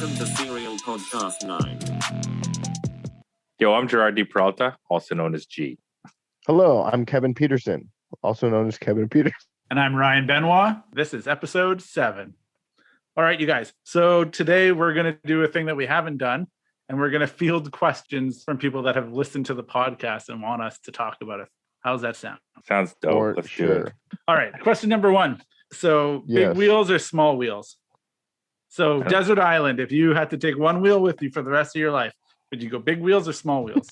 Welcome to Serial Podcast 9. Yo, I'm Gerard D. Peralta, also known as G. Hello, I'm Kevin Peterson, also known as Kevin Peterson. And I'm Ryan Benoit. This is episode 7. All right, you guys. So today we're going to do a thing that we haven't done, and we're going to field questions from people that have listened to the podcast and want us to talk about it. How's that sound? Sounds dope. Let's do it. All right, question number 1. So big wheels or small wheels? So desert island, if you had to take one wheel with you for the rest of your life, would you go big wheels or small wheels?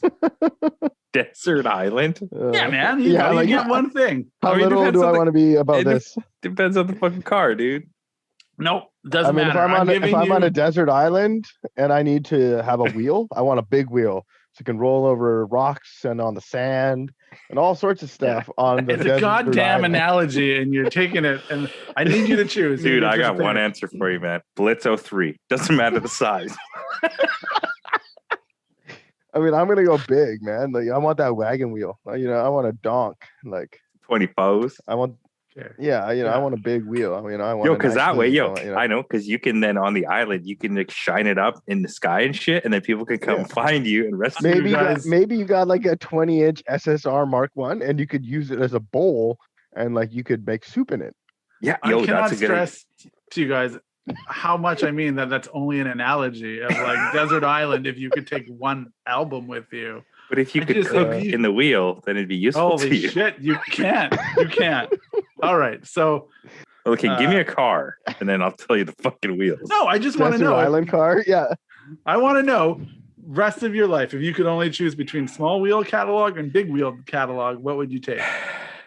Desert island? Yeah, man. You get one thing. How little do I want to be about this? Depends on the fucking car, dude. Nope, doesn't matter. If I'm on a desert island and I need to have a wheel, I want a big wheel so you can roll over rocks and on the sand and all sorts of stuff on the It's desert a goddamn island. analogy, and you're taking it, and I need you to choose. Dude, I got one answer for you, man. Blitz 03. Doesn't matter the size. I mean, I'm gonna go big, man. Like, I want that wagon wheel. I want a donk. Like 20 foes. I want. Yeah, I want a big wheel. I mean, I want. Yo, because that way, I know, because you can then on the island, you can like shine it up in the sky and shit, and then people can come find you and rescue you guys. Maybe you got like a 20-inch SSR Mark I, and you could use it as a bowl, and like you could make soup in it. Yeah, I cannot stress to you guys how much I mean that's only an analogy of like desert island. If you could take one album with you. But if you could cook in the wheel, then it'd be useful to you. Holy shit, you can't. You can't. All right, so... Okay, give me a car, and then I'll tell you the fucking wheels. No, I just want to know. Island car? Yeah. I want to know, rest of your life, if you could only choose between small wheel catalog and big wheel catalog, what would you take?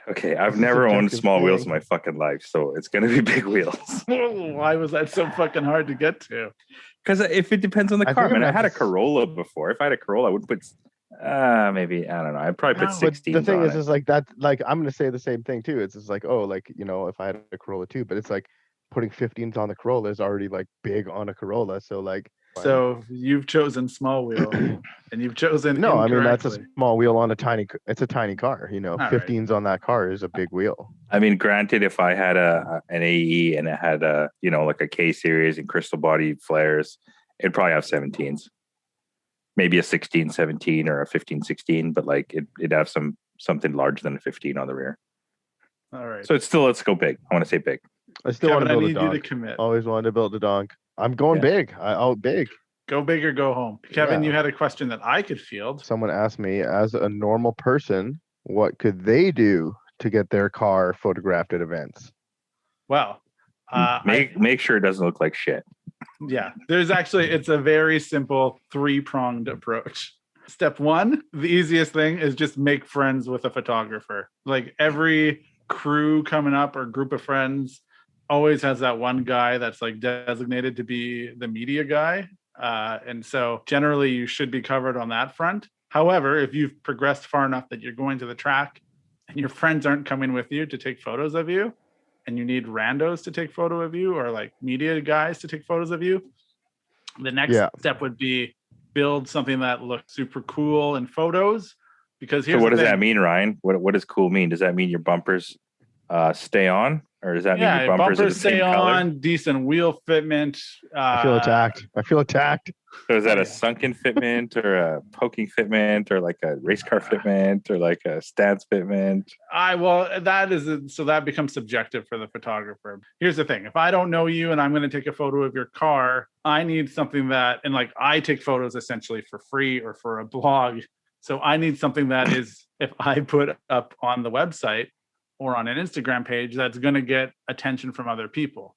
Okay, I've never owned small wheels in my fucking life, so it's going to be big wheels. Why was that so fucking hard to get to? Because if it depends on the car, man, I had a Corolla before. If I had a Corolla, I would put... maybe I don't know. I'd probably put 16. The thing is like that. Like I'm gonna say the same thing too. It's just like if I had a Corolla too, but it's like putting 15s on the Corolla is already like big on a Corolla. So like. So you've chosen small wheel, and you've chosen no. I mean that's a small wheel on a tiny. It's a tiny car. 15s on that car is a big wheel. I mean, granted, if I had an AE and it had like a K series and crystal body flares, it'd probably have 17s. Maybe a 16, 17 or a 15, 16, but like it'd have something larger than a 15 on the rear. All right. So it's still, let's go big. I want to say big. I still want to build a donk. I need you to commit. Always wanted to build a donk. I'm going big. Big. Go big or go home. Kevin, you had a question that I could field. Someone asked me, as a normal person, what could they do to get their car photographed at events? Well, make sure it doesn't look like shit. Yeah, it's a very simple 3-pronged approach. Step 1, the easiest thing is just make friends with a photographer. Like every crew coming up or group of friends always has that one guy that's like designated to be the media guy. And so generally you should be covered on that front. However, if you've progressed far enough that you're going to the track and your friends aren't coming with you to take photos of you, and you need randos to take photo of you or like media guys to take photos of you, the next step would be build something that looks super cool in photos. Because here's so what does that mean, Ryan? What does cool mean? Does that mean your bumpers stay on? Or does that mean your bumpers are the stay same on, color? Decent wheel fitment. I feel attacked. So is that a sunken fitment or a poking fitment or like a race car fitment or like a stance fitment? That becomes subjective for the photographer. Here's the thing. If I don't know you and I'm going to take a photo of your car, I need something and like I take photos essentially for free or for a blog. So I need something that is, if I put up on the website or on an Instagram page, that's going to get attention from other people.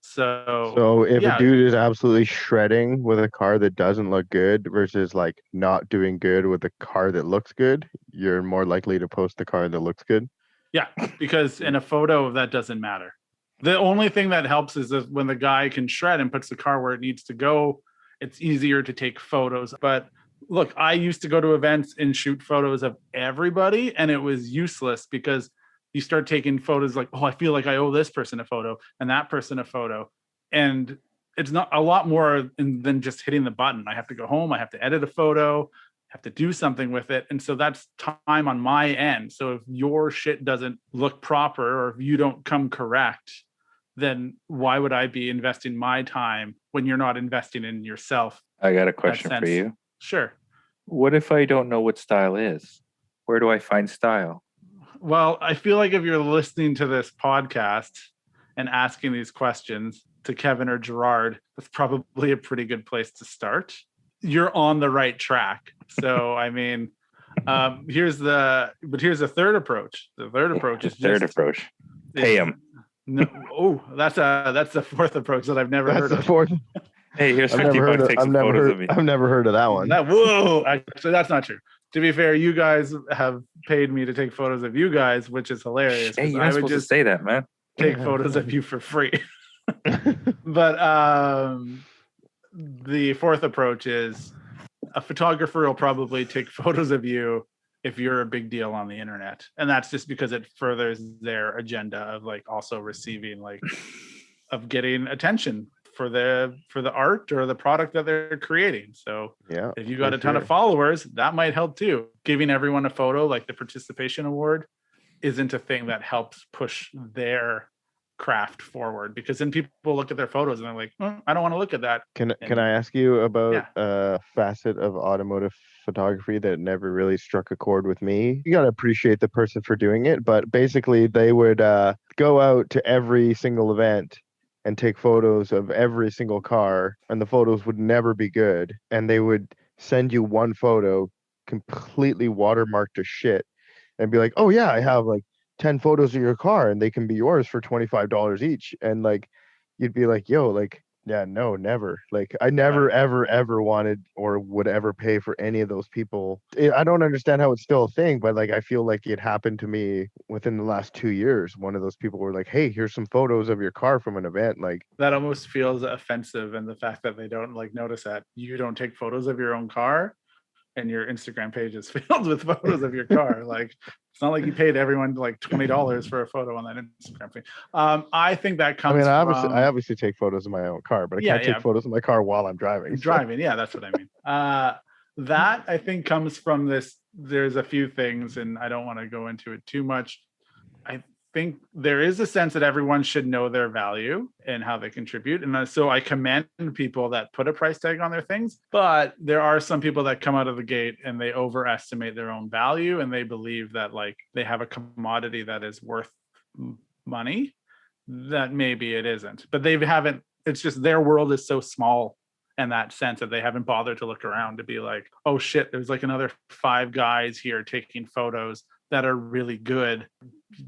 So if a dude is absolutely shredding with a car that doesn't look good versus like not doing good with a car that looks good, you're more likely to post the car that looks good. Yeah, because in a photo that doesn't matter. The only thing that helps is that when the guy can shred and puts the car where it needs to go, it's easier to take photos. But look, I used to go to events and shoot photos of everybody, and it was useless because you start taking photos like, I feel like I owe this person a photo and that person a photo. And it's not a lot more than just hitting the button. I have to go home. I have to edit a photo, have to do something with it. And so that's time on my end. So if your shit doesn't look proper or if you don't come correct, then why would I be investing my time when you're not investing in yourself? I got a in that question for sense? you. Sure. What if I don't know what style is? Where do I find style? Well, I feel like if you're listening to this podcast and asking these questions to Kevin or Gerard, that's probably a pretty good place to start. You're on the right track. So, I mean, here's the third approach. The third approach is Third just approach. Pay him. No, that's the fourth approach that I've never That's heard the of. fourth. Hey, here's I've 50 never heard bucks. of. Take I've some never photos heard. of me. I've never heard of that one. Whoa, actually, that's not true. To be fair, you guys have paid me to take photos of you guys, which is hilarious. Hey, 'cause you're I not would supposed to just say that, man. take photos of you for free. But the fourth approach is a photographer will probably take photos of you if you're a big deal on the internet, and that's just because it furthers their agenda of like also receiving like of getting attention for the art or the product that they're creating. So Yeah. if you got for a ton of sure. followers, that might help too. Giving everyone a photo, like the participation award, isn't a thing that helps push their craft forward, because then people look at their photos and they're like, I don't want to look at that. Can And- I ask you about Yeah. a facet of automotive photography that never really struck a chord with me? You gotta appreciate the person for doing it, but basically they would go out to every single event and take photos of every single car, and the photos would never be good, and they would send you one photo completely watermarked to shit and be like, oh yeah, I have like 10 photos of your car and they can be yours for $25 each. And like, you'd be like, yo, like, yeah, no, never. Like, I never, ever wanted or would ever pay for any of those people. I don't understand how it's still a thing, but like, I feel like it happened to me within the last 2 years. One of those people were like, hey, here's some photos of your car from an event. Like, that almost feels offensive, and the fact that they don't like notice that you don't take photos of your own car and your Instagram page is filled with photos of your car. Like, it's not like you paid everyone like $20 for a photo on that Instagram page. I think that I comes mean, from I obviously take photos of my own car, but I Yeah, can't take yeah. photos of my car while I'm driving. so- driving. Yeah, that's what I mean. That I think comes from this. There's a few things, and I don't want to go into it too much. I think there is a sense that everyone should know their value and how they contribute. And so I commend people that put a price tag on their things, but there are some people that come out of the gate and they overestimate their own value, and they believe that like they have a commodity that is worth money that maybe it isn't, but they haven't, it's just their world is so small in that sense that they haven't bothered to look around to be like, oh shit, there's like another 5 guys here taking photos that are really good.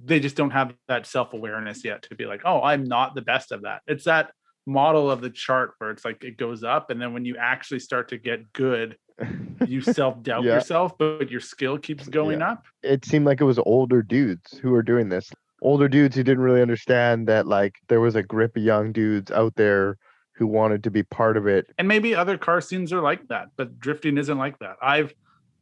They just don't have that self-awareness yet to be like, oh, I'm not the best of that. It's that model of the chart where it's like it goes up, and then when you actually start to get good, you self-doubt Yeah. yourself, but your skill keeps going Yeah. up. It seemed like it was older dudes who were doing this. Older dudes who didn't really understand that like there was a grip of young dudes out there who wanted to be part of it. And maybe other car scenes are like that, but drifting isn't like that. I've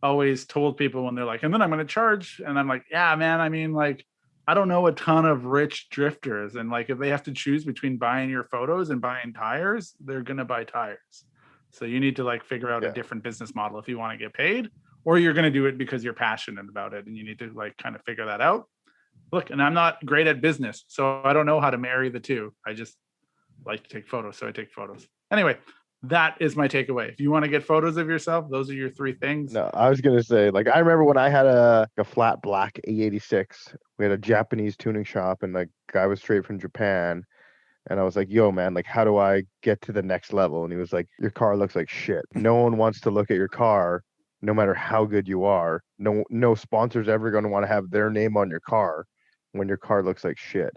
always told people when they're like, and then I'm going to charge. And I'm like, yeah, man. I mean, like, I don't know a ton of rich drifters. And like, if they have to choose between buying your photos and buying tires, they're going to buy tires. So you need to like figure out a different business model if you want to get paid, or you're going to do it because you're passionate about it. And you need to like kind of figure that out. Look, and I'm not great at business, so I don't know how to marry the two. I just like to take photos, so I take photos. Anyway, that is my takeaway. If you want to get photos of yourself, those are your 3 things. No, I was gonna say, like, I remember when I had a flat black A86. We had a Japanese tuning shop, and like guy was straight from Japan. And I was like, yo, man, like, how do I get to the next level? And he was like, your car looks like shit. No one wants to look at your car, no matter how good you are. No sponsor's ever going to want to have their name on your car when your car looks like shit.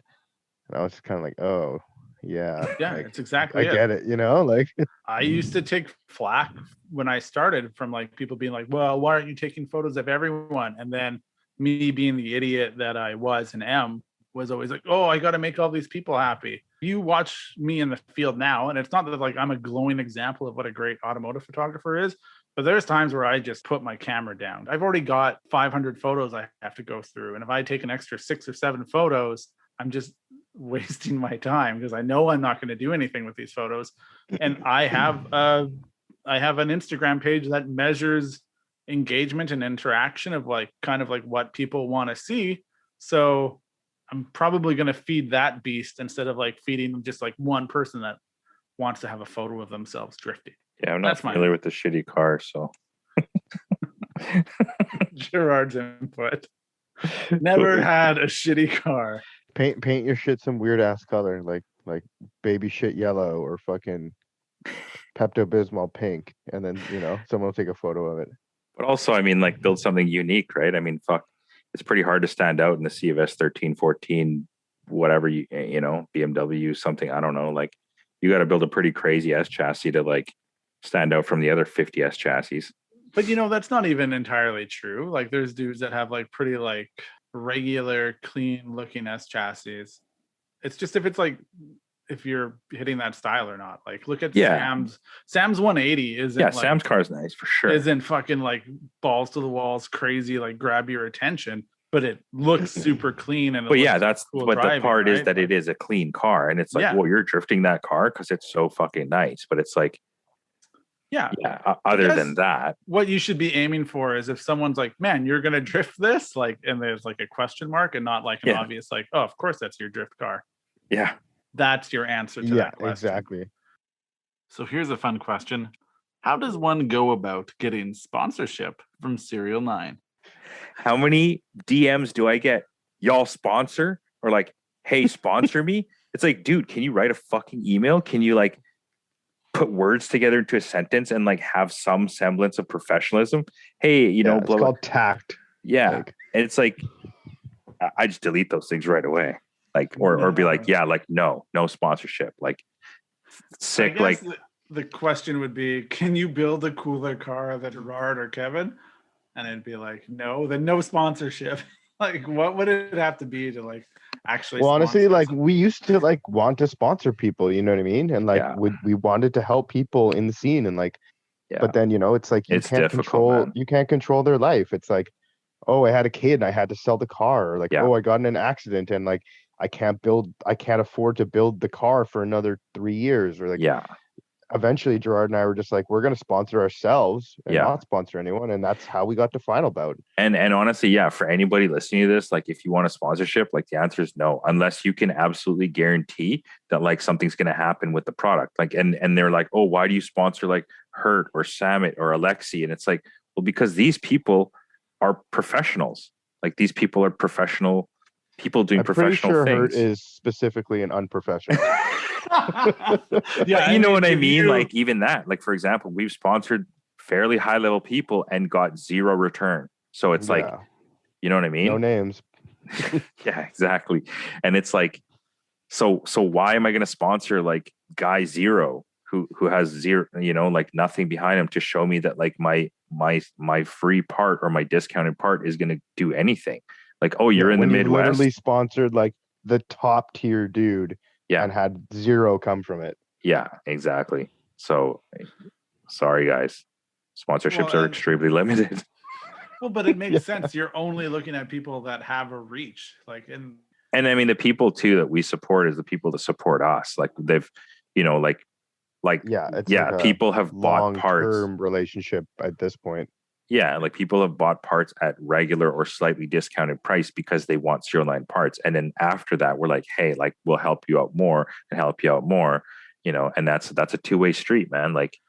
And I was kind of like, oh, yeah. Yeah, like, it's exactly I get it, you know? Like, I used to take flack when I started from like people being like, well, why aren't you taking photos of everyone? And then me being the idiot that I was and am was always like, oh, I got to make all these people happy. You watch me in the field now, and it's not that like I'm a glowing example of what a great automotive photographer is, but there's times where I just put my camera down. I've already got 500 photos I have to go through. And if I take an extra 6 or 7 photos, I'm just wasting my time because I know I'm not going to do anything with these photos. And I have an Instagram page that measures engagement and interaction of like kind of like what people want to see. So I'm probably going to feed that beast instead of like feeding just like one person that wants to have a photo of themselves drifting. Yeah, I'm not familiar with the shitty car, so Gerard's input. Never had a shitty car. Paint your shit some weird ass color, like baby shit yellow or fucking Pepto-Bismol pink, and then someone will take a photo of it. But also, I mean, like, build something unique, right? I mean, fuck, it's pretty hard to stand out in the sea of S13, 14, whatever BMW, something, I don't know. Like, you got to build a pretty crazy S chassis to like stand out from the other 50 S chassis. But that's not even entirely true. Like, there's dudes that have like pretty like regular, clean looking S chassis. It's just if you're hitting that style or not. Like, look at Sam's 180 isn't Sam's car is nice for sure. Isn't fucking like balls to the walls crazy, like grab your attention, but it looks super clean. And that's cool but driving, the part right? Is that it is a clean car, and it's like, well, you're drifting that car because it's so fucking nice. But it's like, other than that, what you should be aiming for is if someone's like, man, you're gonna drift this, like, and there's like a question mark and not like an obvious like, oh, of course that's your drift car. Yeah. That's your answer to that question. Exactly. So here's a fun question. How does one go about getting sponsorship from SERIALNINE? How many DMs do I get? Y'all sponsor? Or like, hey, sponsor me? It's like, dude, can you write a fucking email? Can you like put words together into a sentence and like have some semblance of professionalism? Hey, it's called tact. Yeah. And it's like, I just delete those things right away. Like, or be like, no sponsorship. Like, sick. Like, the question would be, can you build a cooler car than Gerard or Kevin? And it'd be like, no, then no sponsorship. Like, what would it have to be to like actually? Well, honestly, like we used to like want to sponsor people, you know what I mean? And like we wanted to help people in the scene, and like, but then it's like you can't control their life. It's like, oh, I had a kid and I had to sell the car, or like, oh, I got in an accident and like I can't afford to build the car for another 3 years, or like, eventually Gerard and I were just like, we're going to sponsor ourselves and not sponsor anyone. And that's how we got to Final Bout. And honestly, for anybody listening to this, like, if you want a sponsorship, like, the answer is no, unless you can absolutely guarantee that like something's going to happen with the product. Like, and they're like, oh, why do you sponsor like Hurt or Samit or Alexi? And it's like, well, because these people are professionals. Like, these people are professional people doing professional things. Hurt is specifically an unprofessional. You know what I mean? Like, even that, like, for example, we've sponsored fairly high level people and got zero return. So it's like, you know what I mean? No names. Yeah, exactly. And it's like, so why am I going to sponsor like guy zero who has zero, like nothing behind him to show me that like my free part or my discounted part is going to do anything? Like, oh, you're in the Midwest. Literally sponsored like the top tier dude, and had zero come from it. Yeah, exactly. So, sorry guys, sponsorships are extremely limited. Well, but it makes sense. You're only looking at people that have a reach, like, and I mean, the people too that we support is the people that support us. Like, they've, it's people have bought parts. Long-term relationship at this point. Yeah, like, people have bought parts at regular or slightly discounted price because they want SERIALNINE parts. And then after that, we're like, hey, like, we'll help you out more and help you out more, and that's a two-way street, man. Like,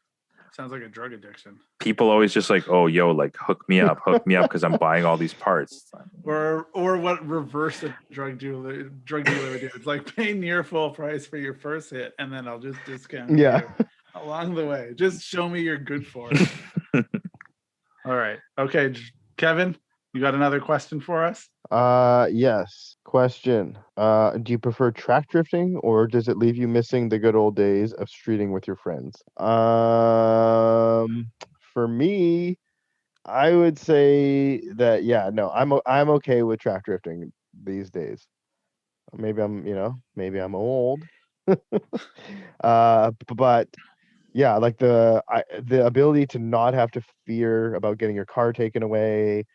sounds like a drug addiction. People always just like, oh, yo, like, hook me up because I'm buying all these parts. Or what reverse a drug dealer would do. It's like, pay near full price for your first hit, and then I'll just discount you along the way. Just show me you're good for it. All right. Okay, Kevin, you got another question for us? Yes. Question. Do you prefer track drifting, or does it leave you missing the good old days of streeting with your friends? For me, I would say that I'm okay with track drifting these days. Maybe I'm old. But yeah, like the ability to not have to fear about getting your car taken away,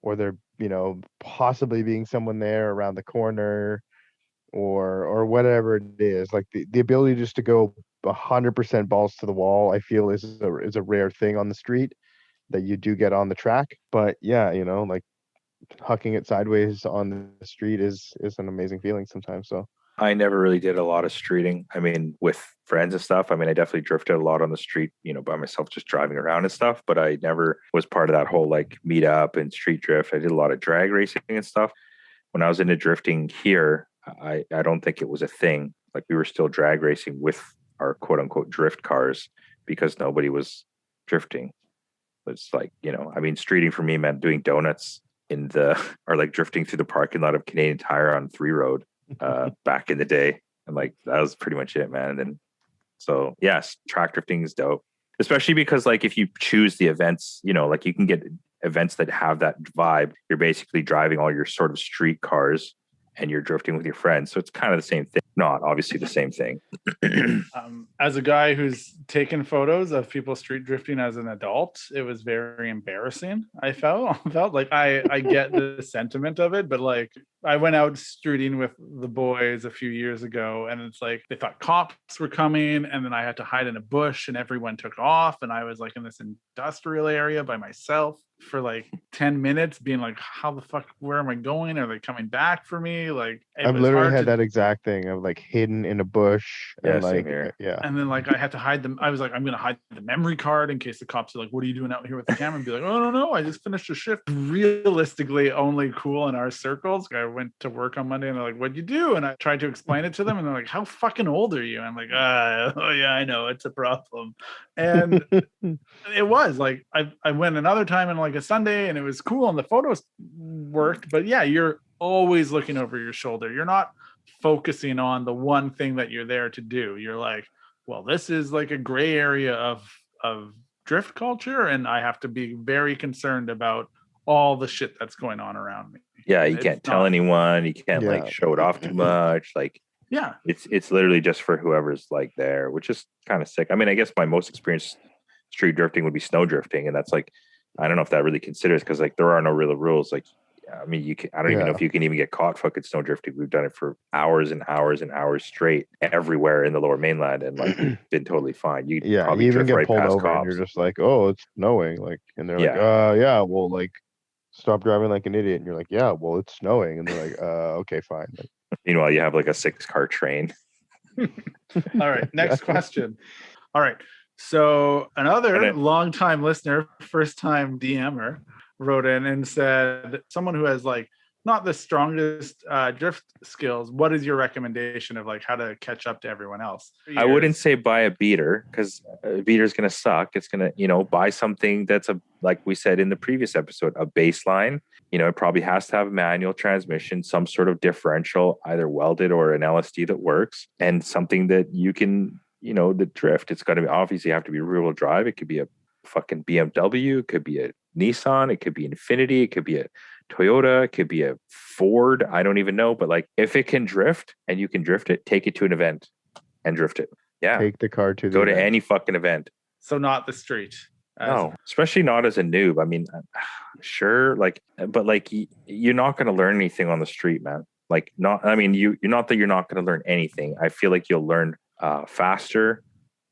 or there, possibly being someone there around the corner, or whatever it is. Like the ability just to go 100% balls to the wall, I feel is a rare thing on the street that you do get on the track. But yeah, like hucking it sideways on the street is an amazing feeling sometimes. So I never really did a lot of streeting. I mean, with friends and stuff. I mean, I definitely drifted a lot on the street, by myself, just driving around and stuff. But I never was part of that whole like meet up and street drift. I did a lot of drag racing and stuff. When I was into drifting here, I don't think it was a thing. Like we were still drag racing with our quote unquote drift cars because nobody was drifting. It's like, I mean, streeting for me meant doing donuts or like drifting through the parking lot of Canadian Tire on 3 Road back in the day. And like, that was pretty much it, man. And so, yes, track drifting is dope, especially because like, if you choose the events, like you can get events that have that vibe. You're basically driving all your sort of street cars and you're drifting with your friends. So it's kind of the same thing. Not obviously the same thing. As a guy who's taken photos of people street drifting as an adult, it was very embarrassing. I felt like I get the sentiment of it, but like I went out streeting with the boys a few years ago, and it's like they thought cops were coming, and then I had to hide in a bush, and everyone took off, and I was like in this industrial area by myself for like 10 minutes, being like, how the fuck, where am I going? Are they coming back for me? Like I've literally had that exact thing of like hidden in a bush. Yeah, and like same here. yeah. And then like I had to hide them. I was like, I'm gonna hide the memory card in case the cops are like, what are you doing out here with the camera? And be like, oh no, I just finished a shift. Realistically, only cool in our circles. I went to work on Monday and they're like, what'd you do? And I tried to explain it to them and they're like, how fucking old are you? I'm like, oh yeah, I know, it's a problem. And it was like I went another time on like a Sunday and it was cool and the photos worked, but yeah, you're always looking over your shoulder. You're not focusing on the one thing that you're there to do. You're like, well, this is like a gray area of drift culture, and I have to be very concerned about all the shit that's going on around me. Yeah, you can't tell anyone. You can't like Yeah. show it off too much. Like, Yeah, it's literally just for whoever's like there, which is kind of sick. I mean, I guess my most experienced street drifting would be snow drifting, and that's like, I don't know if that really considers, because like there are no real rules. Like, I mean, I don't even know if you can even get caught fucking snow drifting. We've done it for hours and hours and hours straight everywhere in the Lower Mainland, and like been totally fine. You You even get pulled over and you're just like, oh, it's snowing, like, and they're like, yeah, well, like, stop driving like an idiot. And you're like, yeah, well, it's snowing, and they're like, okay, fine. Like, meanwhile, you have like a 6-car train. all right, next question. All right, so another long-time listener, first-time DMer, wrote in and said, someone who has like not the strongest drift skills, what is your recommendation of like how to catch up to everyone else? I wouldn't say buy a beater, because a beater is going to suck. It's going to, buy something that's like we said in the previous episode, a baseline. It probably has to have a manual transmission, some sort of differential, either welded or an LSD that works, and something that you can, the drift. It's got to be, obviously have to be rear wheel drive. It could be a fucking BMW, it could be a Nissan, it could be Infinity, it could be a Toyota, it could be a Ford. I don't even know, but like if it can drift and you can drift it, take it to an event and drift it. Yeah, take the car to go to any fucking event. So not the street. No, especially not as a noob. I mean, sure, like, but like you're not going to learn anything on the street, man. Like, not. I mean, you're not that you're not going to learn anything. I feel like you'll learn faster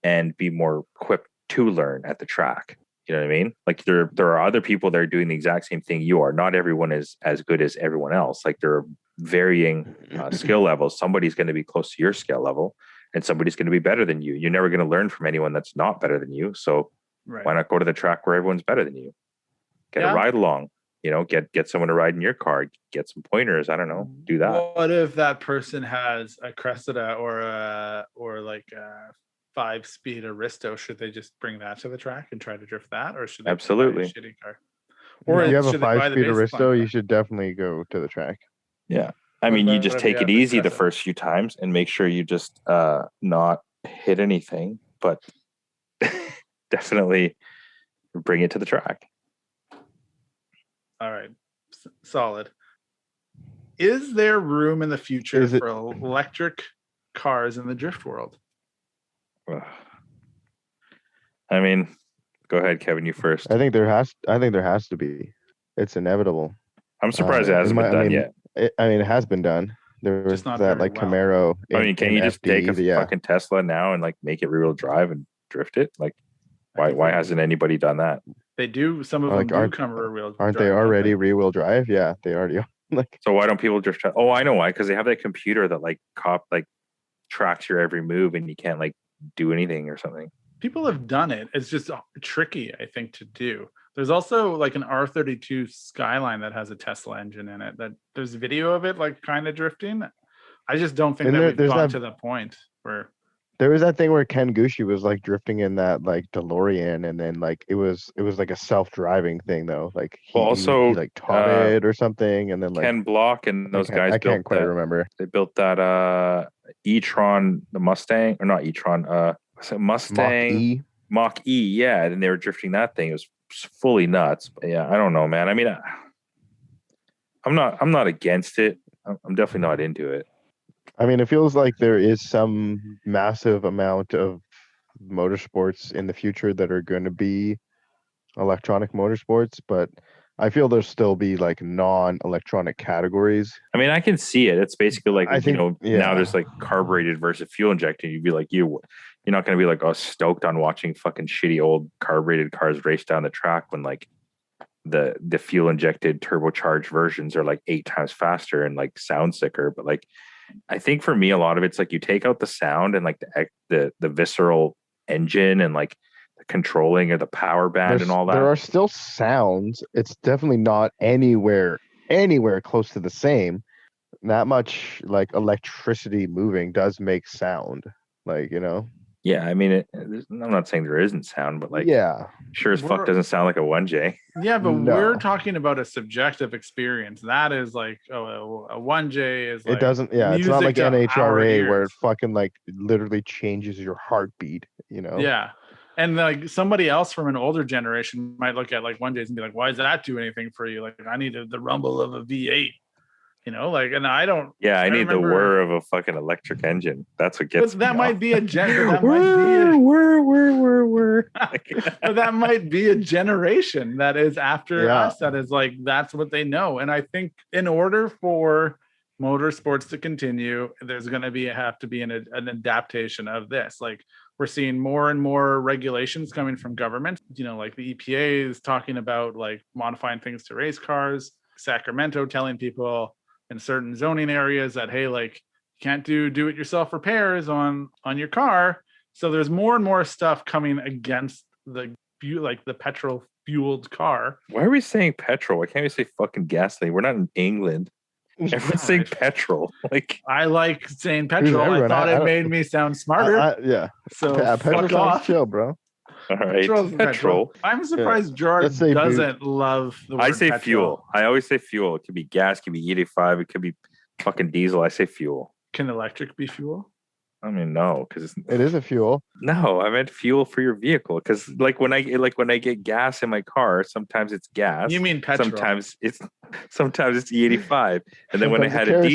and be more equipped to learn at the track. You know what I mean? Like there are other people that are doing the exact same thing you are. Not everyone is as good as everyone else. Like there are varying skill levels. Somebody's going to be close to your skill level and somebody's going to be better than you. You're never going to learn from anyone that's not better than you. So why not go to the track where everyone's better than you? Get a ride along, get someone to ride in your car, get some pointers. I don't know, do that. What if that person has a Cressida or like a 5-speed Aristo? Should they just bring that to the track and try to drift that, or should they absolutely buy a shitty car? Or if you have a 5-speed Aristo, you should definitely go to the track. Yeah, I mean, you just take it easy the first few times and make sure you just not hit anything, but definitely bring it to the track. All right, solid. Is there room in the future for electric cars in the drift world? I mean, go ahead, Kevin. You first. I think there has to be. It's inevitable. I'm surprised it hasn't been done yet. It has been done. There was that like Camaro. I mean, can you just take a fucking Tesla now and like make it rear wheel drive and drift it? Like, why hasn't anybody done that? They do. Some of Like, them do come rear-wheel. Aren't drive, they don't already rear-wheel drive? Yeah, they already are. Like, So why don't people just try? Oh, I know why. Because they have that computer that like tracks your every move, and you can't like do anything or something. People have done it. It's just tricky, I think, to do. There's also like an R32 Skyline that has a Tesla engine in it. That there's video of it like kind of drifting. I just don't think And that we've there's gotten that- to the point where there was that thing where Ken Gucci was like drifting in that like DeLorean, and then like it was like a self-driving thing though. Like he like taught it or something, and then like Ken Block and those guys. I can't quite remember. They built that e-tron, the Mustang, or not e-tron. Was it Mustang? Mach E. Yeah, and they were drifting that thing. It was fully nuts. But yeah, I don't know, man. I mean, I'm not against it. I'm definitely not into it. I mean, it feels like there is some massive amount of motorsports in the future that are going to be electronic motorsports, but I feel there'll still be like non-electronic categories. I mean, I can see it. It's basically like, I think, now there's like carbureted versus fuel injected. You'd be like, you're not going to be like, oh, stoked on watching fucking shitty old carbureted cars race down the track when like the fuel injected turbocharged versions are like 8 times faster and like sound sicker. But like, I think for me, a lot of it's like you take out the sound and like the visceral engine and like the controlling of the power band and all that. There are still sounds. It's definitely not anywhere close to the same. That much like electricity moving does make sound, like, you know. Yeah, I mean, I'm not saying there isn't sound, but like, yeah, sure as fuck doesn't sound like a 1J. Yeah, but No. we're talking about a subjective experience. That is like, a 1J is like, it doesn't. Yeah, it's not music like to our NHRA where it ears. fucking like literally changes your heartbeat. You know. Yeah. And like somebody else from an older generation might look at like 1Js and be like, why does that do anything for you? Like, I needed the rumble of a V8, you know, like, and I don't. Yeah, I need remember, the whir of a fucking electric engine. That's what gets but that me might off. be a whir. but that might be a generation that is after Yeah. us, that is like, that's what they know. And I think in order for motorsports to continue, there's going to have to be an adaptation of this. Like, we're seeing more and more regulations coming from government, you know, like the EPA is talking about like modifying things to race cars. Sacramento telling people in certain zoning areas that, hey, like, you can't do it yourself repairs on your car. So there's more and more stuff coming against the petrol fueled car. Why are we saying petrol? Why can't we say fucking gasoline? We're not in England. Everyone's saying petrol. Like, I like saying petrol. I everyone? thought I it don't- made me sound smarter. Yeah. So Petrol fuck sounds off. chill, bro. all right, Petrol's petrol. I'm surprised Gerard Let's say doesn't love the word I say petrol. fuel. I always say fuel. It could be gas, it could be E85, it could be fucking diesel. I say fuel. Can electric be fuel? I mean, no, because It is a fuel. no, I meant fuel for your vehicle. Because like when I get gas in my car, sometimes it's gas. You mean petrol? Sometimes it's E85, and then when I Sometimes had it's a kerosene.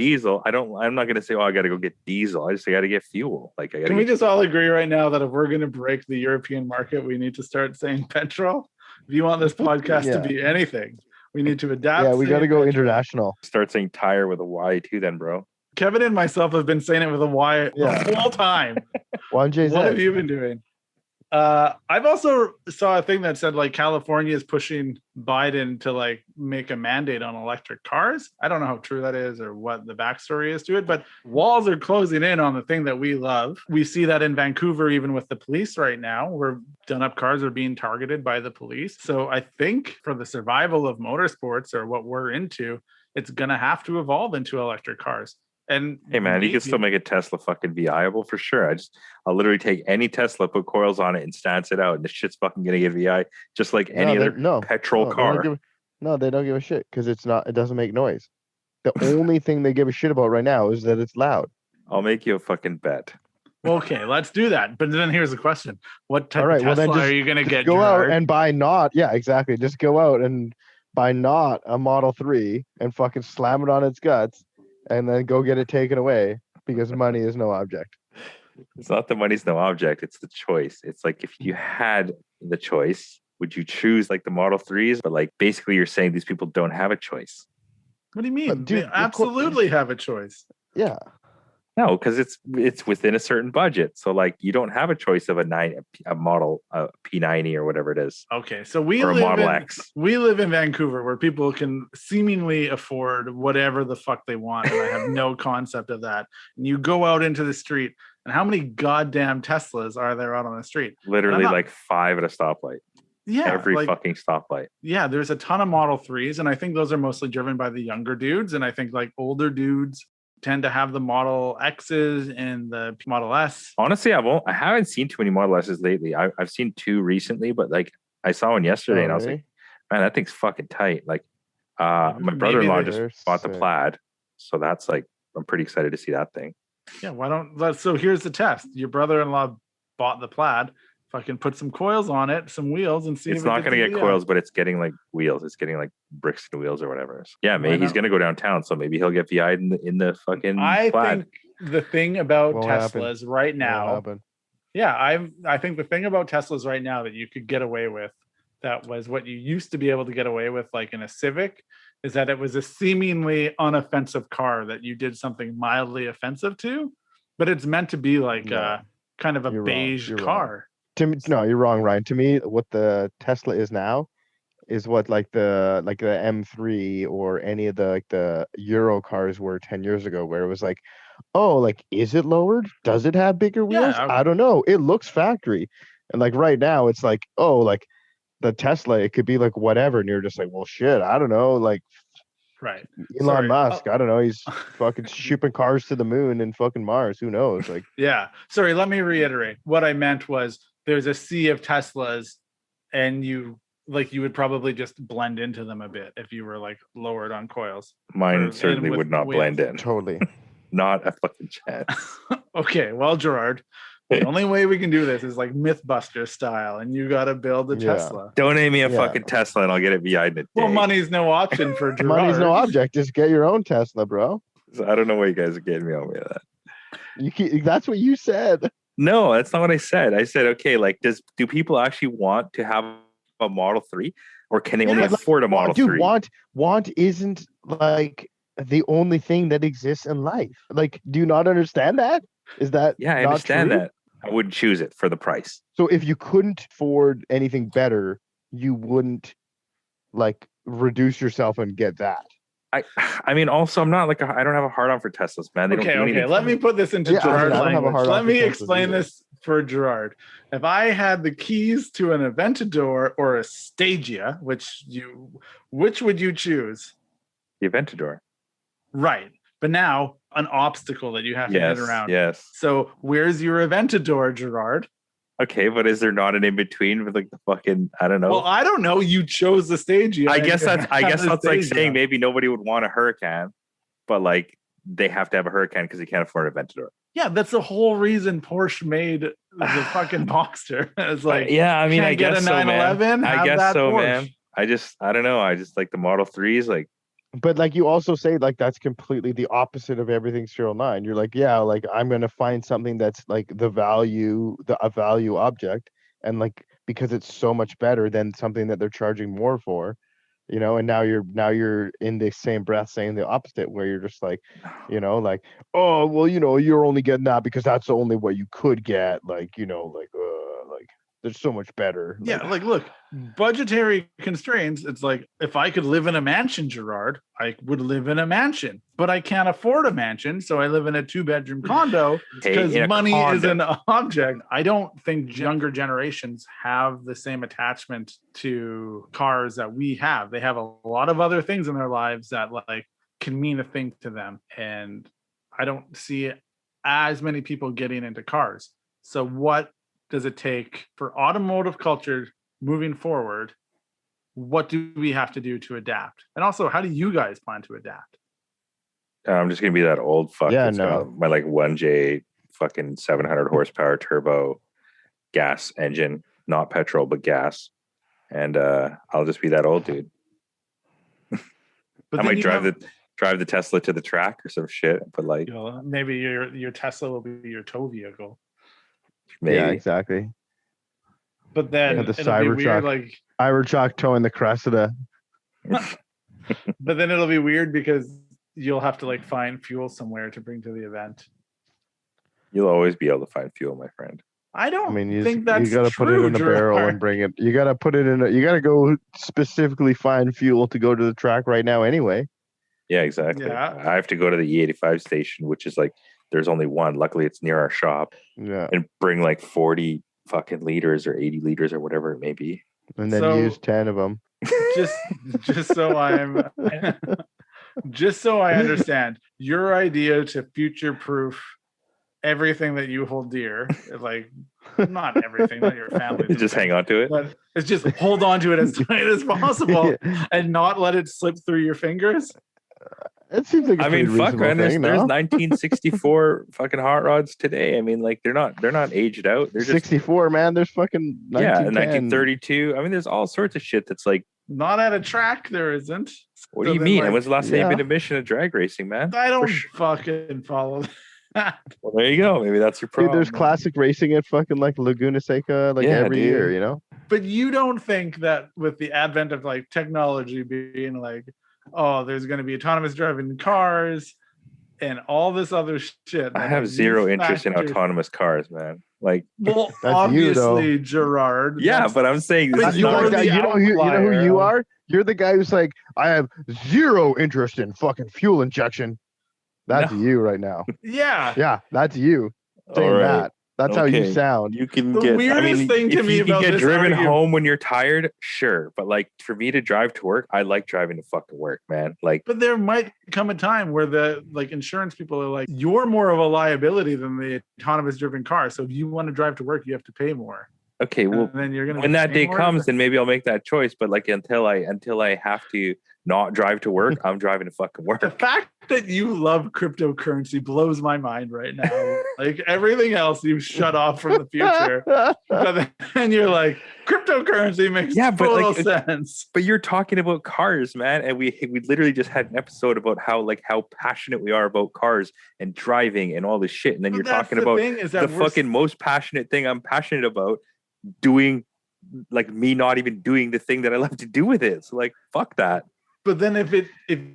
diesel, Yeah. I'm not gonna say, oh, I got to go get diesel. I just got to get fuel. Like, I got. Can we just all agree right now that if we're going to break the European market, we need to start saying petrol? If you want this podcast to Yeah. be anything, we need to adapt. Yeah, we got to saying go petrol. international. start saying tire with a Y too? Then, bro. Kevin and myself have been saying it with a Y Yeah. the whole time. 1JZ. What have you been doing? I've also saw a thing that said like California is pushing Biden to like make a mandate on electric cars. I don't know how true that is or what the backstory is to it, but walls are closing in on the thing that we love. We see that in Vancouver, even with the police right now, where done-up cars are being targeted by the police. So I think for the survival of motorsports or what we're into, it's gonna have to evolve into electric cars. And Hey man, you can still make a Tesla fucking viable for sure. I'll literally take any Tesla, put coils on it, and stance it out, and the shit's fucking gonna get VI just like any other petrol car. They don't give a shit because it doesn't make noise. The only thing they give a shit about right now is that it's loud. I'll make you a fucking bet. Okay, let's do that. But then here's the question: what type All right, of well, Tesla then are you gonna get? Go Gerard? out and buy not. Yeah, exactly. Just go out and buy not a Model 3 and fucking slam it on its guts, and then go get it taken away because money is no object. It's not the money's no object, it's the choice. It's like if you had the choice, would you choose like the Model 3s? But like basically you're saying these people don't have a choice. What do you mean? But, dude, They absolutely have a choice. Yeah. No, because it's within a certain budget. So like you don't have a choice of a model P90 or whatever it is. Okay, so we Or a live Model in X. we live in Vancouver where people can seemingly afford whatever the fuck they want, and I have no concept of that. And you go out into the street, and how many goddamn Teslas are there out on the street? Literally not- like 5 at a stoplight. Yeah, Every like, fucking stoplight. yeah, there's a ton of Model 3s, and I think those are mostly driven by the younger dudes, and I think like older dudes tend to have the Model X's and the Model S. Honestly, I haven't seen too many Model S's lately. I've seen 2 recently, but like I saw one yesterday, and I was like, man, that thing's fucking tight. Like, my Maybe brother-in-law they're just bought the sick. Plaid, so that's like I'm pretty excited to see that thing. Yeah, why don't so here's the test. Your brother-in-law bought the Plaid, fucking put some coils on it, some wheels, and see It's if not it going to get coils, but it's getting like wheels. It's getting like bricks and wheels or whatever. So, yeah, Why maybe he's not? going to go downtown, so maybe he'll get VI'd in the fucking I Plaid. think the thing about Won't happen. Teslas right now, yeah, I think the thing about Teslas right now that you could get away with, that was what you used to be able to get away with, like in a Civic, is that it was a seemingly unoffensive car that you did something mildly offensive to, but it's meant to be like No, kind of a you're wrong. beige You're wrong. car. To me, no, you're wrong, Ryan. To me, what the Tesla is now is what like the M3 or any of the Euro cars were 10 years ago, where it was like, oh, like, is it lowered? Does it have bigger wheels? Yeah. I don't know. It looks factory. And like right now, it's like, oh, like the Tesla, it could be like whatever. And you're just like, well, shit, I don't know. Like Right. Elon Sorry. Musk, I don't know. He's fucking shipping cars to the moon and fucking Mars. Who knows? Like, Yeah. Sorry, let me reiterate. What I meant was there's a sea of Teslas, and you would probably just blend into them a bit if you were like lowered on coils. Mine and certainly with would not wheels. blend in. totally. Not a fucking chance. Okay, well, Gerard, the only way we can do this is like Mythbuster style, and you got to build a Yeah. Tesla. Donate me a Yeah. fucking Tesla, and I'll get it VI'd in a day. Well, money's no option for Gerard. Money's no object. Just get your own Tesla, bro. So I don't know why you guys are getting me on me of that. That's what you said. No, that's not what I said. I said, okay, like, do people actually want to have a Model 3, or can they only Yeah, like, afford a Model Dude, 3? want isn't like the only thing that exists in life. Like, do you not understand that? Is that Yeah, I not understand true? that. I wouldn't choose it for the price. So if you couldn't afford anything better, you wouldn't like reduce yourself and get that. I mean, also, I'm not like I don't have a hard on for Teslas, man. They don't do anything Let for me put this into Yeah, I Gerard don't have a language. hard on Let for me Teslas explain either. this for Gerard. If I had the keys to an Aventador or a Stagia, which would you choose? the Aventador. Right. But now an obstacle that you have to Yes, get around. yes. So where's your Aventador, Gerard? Okay, but is there not an in between with like the fucking? I don't know. Well, I don't know. You chose the Stagia. I and guess you that's have the like Stagia. saying maybe nobody would want a Huracan, but like they have to have a Huracan because they can't afford an Aventador. Yeah, that's the whole reason Porsche made the fucking Boxster. It's like, yeah, I mean, can't I get guess a so, man. 911, I have guess that so, Porsche. man. I don't know. I just like the Model 3s. Like, But like you also say, like that's completely the opposite of everything Serial 9. You're like, yeah, like I'm gonna find something that's like a value object, and like because it's so much better than something that they're charging more for, you know. And now you're in the same breath saying the opposite, where you're just like, you know, like, oh well, you know, you're only getting that because that's only what you could get, like, you know, like there's so much better. Yeah, like look, budgetary constraints. It's like if I could live in a mansion, Gerard, I would live in a mansion, but I can't afford a mansion, so I live in a 2-bedroom condo because in a money is condo. an object. I don't think younger generations have the same attachment to cars that we have. They have a lot of other things in their lives that like can mean a thing to them, and I don't see as many people getting into cars. So what does it take for automotive culture moving forward? What do we have to do to adapt? And also, how do you guys plan to adapt? I'm just gonna be that old fuck. Yeah, that's no. got my like 1J fucking 700 horsepower turbo gas engine, not petrol but gas, and I'll just be that old dude. But I then might you drive the Tesla to the track or some shit, but like you know, maybe your Tesla will be your tow vehicle. maybe. Yeah, exactly. But then Yeah, the it'll be weird, Cybertruck. like. Cybertruck towing the Cressida. But then it'll be weird because you'll have to like find fuel somewhere to bring to the event. You'll always be able to find fuel, my friend. I don't I mean, think that's you gotta true, put it in a barrel Gerard. and bring it. You gotta put it in. You gotta go specifically find fuel to go to the track right now. Anyway, Yeah, exactly. Yeah. I have to go to the E85 station, which is like there's only one. Luckily, it's near our shop, yeah, and bring like 40 fucking liters or 80 liters or whatever it may be. and then So- use 10 of them. just so I'm just so I understand your idea to future proof everything that you hold dear, like not everything, not your family, Just hang on to it. but it's just hold on to it as tight as possible and not let it slip through your fingers. It seems like a I mean, pretty fuck, reasonable man. There's thing, no? 1964 fucking hot rods today. I mean, like they're not aged out. They're just 64, man. There's fucking 1910. 1932. I mean, there's all sorts of shit that's like. Not at a track, there isn't. What So do you then, mean? like, When's the last time you've been yeah. to mission of drag racing, man? I don't For sure. fucking follow that. Well, there you go. Maybe that's your Dude, problem. there's classic racing at fucking like Laguna Seca like Yeah, every dude. year, you know? But you don't think that with the advent of like technology being like, oh, there's going to be autonomous driving cars and all this other shit. I that, have like, zero these interest in factors- autonomous cars, man. Like, Well, That's you, though. obviously, Gerard. yeah, that's- but I'm saying But this That's is you're not. like that. the You know who outlier. you are? You're the guy who's like, I have zero interest in fucking fuel injection. That's No. you right now. Yeah. Yeah, that's you saying All right. that. That's how you Okay. sound. You can The get. I weirdest mean, thing to if me you can about get this driven argument- home when you're tired, sure. But like for me to drive to work, I like driving to fucking work, man. Like, But there might come a time where the like insurance people are like, you're more of a liability than the autonomous driven car. So if you want to drive to work, you have to pay more. okay, well, And then you're gonna when be that paying day more. comes, then maybe I'll make that choice. But like until I have to not drive to work, I'm driving to fucking The work. fact that you love cryptocurrency blows my mind right now. Like everything else, you've shut off from the future. But then you're like, cryptocurrency makes Yeah, but, total like, sense. But you're talking about cars, man, and we literally just had an episode about how passionate we are about cars and driving and all this shit, and then But you're that's talking the about thing, is the that we're fucking most passionate thing I'm passionate about doing, like me not even doing the thing that I love to do with it. So like, fuck that. But then if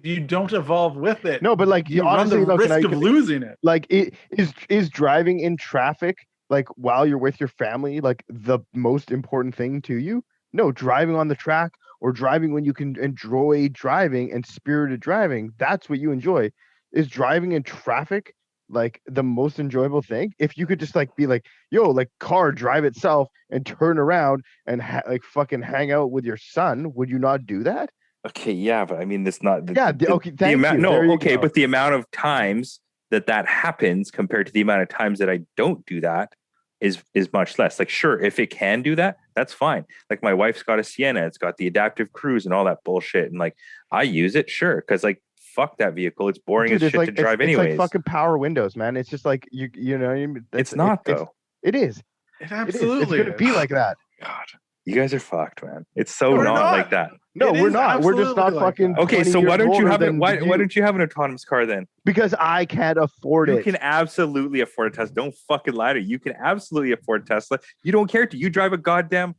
you don't evolve with it, No, but like you honestly, run the look, risk of losing it. like is driving in traffic like while you're with your family like the most important thing to you? No, driving on the track or driving when you can enjoy driving and spirited driving, that's what you enjoy. Is driving in traffic like the most enjoyable thing? If you could just like be like, yo, like car drive itself and turn around and like fucking hang out with your son, would you not do that? Okay, yeah, but I mean, it's not. Okay, thank amount, you. No, There you okay, go. but the amount of times that happens compared to the amount of times that I don't do that is much less. Like, sure, if it can do that, that's fine. Like, my wife's got a Sienna, it's got the adaptive cruise and all that bullshit, and like, I use it, sure, because like, fuck that vehicle, it's boring Dude, as shit to drive anyways. It's like fucking power windows, man. It's just like you know what I mean? It's not though. It is. It It is. absolutely It's gonna be like that. God, you guys are fucked, man. It's so We're not not. like that. No, It we're is not. We're just not absolutely like fucking. that. Okay, 20 so why years don't you older have than why you. don't you have an autonomous car then? Because I can't afford You it. can absolutely afford a Tesla. Don't fucking lie to me. You can absolutely afford a Tesla. You don't care to. You drive a goddamn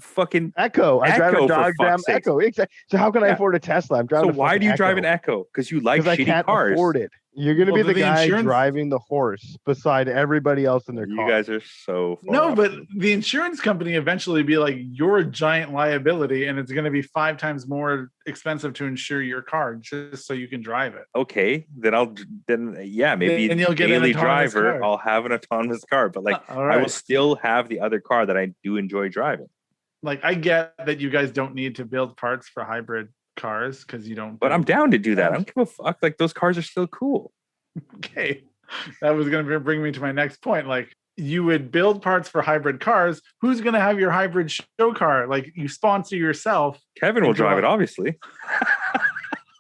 fucking. Echo. I drive Echo, a for dog damn fuck's sakes. Echo. Exactly. So how can I Yeah. afford a Tesla? I'm So driving. why do you drive an Echo? Because you like Because I shitty can't cars. afford it. You're gonna Well, be the the guy insurance- driving the horse beside everybody else in their You car. guys are so far No, off. but the insurance company eventually be like, you're a giant liability, and it's going to be 5 times more expensive to insure your car just so you can drive it. Okay, then yeah, maybe Then you'll get an daily autonomous driver. car. I'll have an autonomous car, but like All I right. will still have the other car that I do enjoy driving. Like, I get that you guys don't need to build parts for hybrid cars because you don't. But I'm build- down to do that. I don't give a fuck. Like those cars are still cool. Okay, that was going to bring me to my next point. Like, you would build parts for hybrid cars. Who's going to have your hybrid show car? Like, you sponsor yourself. Kevin will drive it, Drive. obviously.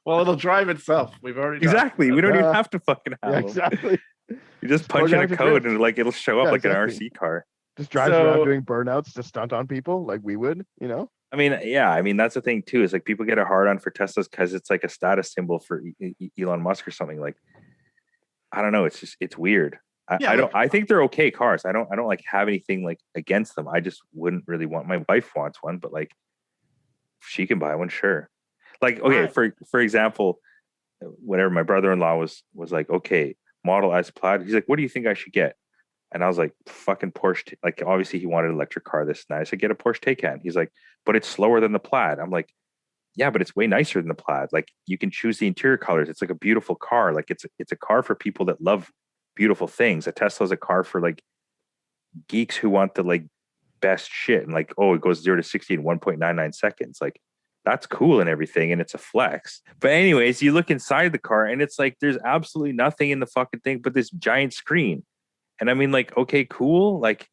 Well, it'll drive itself. We've already done Exactly. We don't even Uh, have to fucking have Yeah, them. exactly. You just plug punch in it a into code drift. and like it'll show up Yeah, like exactly. an RC car. Just drives So- around doing burnouts to stunt on people like we would, you know? I mean, yeah, I mean that's the thing too. Is like people get a hard on for Teslas because it's like a status symbol for Elon Musk or something. Like, I don't know. It's weird. Yeah, I don't. look- I think they're okay cars. I don't like have anything like against them. I just wouldn't really want. My wife wants one, but like, if she can buy one, sure. Like, okay, Right. for example, whatever my brother-in-law was like, okay, Model S Plaid. He's like, what do you think I should get? And I was like, fucking Porsche. Like, obviously, he wanted an electric car this nice. I said, get a Porsche Taycan. He's like, but it's slower than the Plaid. I'm like, yeah, but it's way nicer than the Plaid. Like, you can choose the interior colors. It's like a beautiful car. Like, it's a car for people that love beautiful things. A Tesla is a car for like geeks who want the like best shit. And like, oh, it goes 0 to 60 in 1.99 seconds. Like, that's cool and everything, and it's a flex. But anyways, you look inside the car, and it's like there's absolutely nothing in the fucking thing but this giant screen. And I mean, like, okay, cool. Like,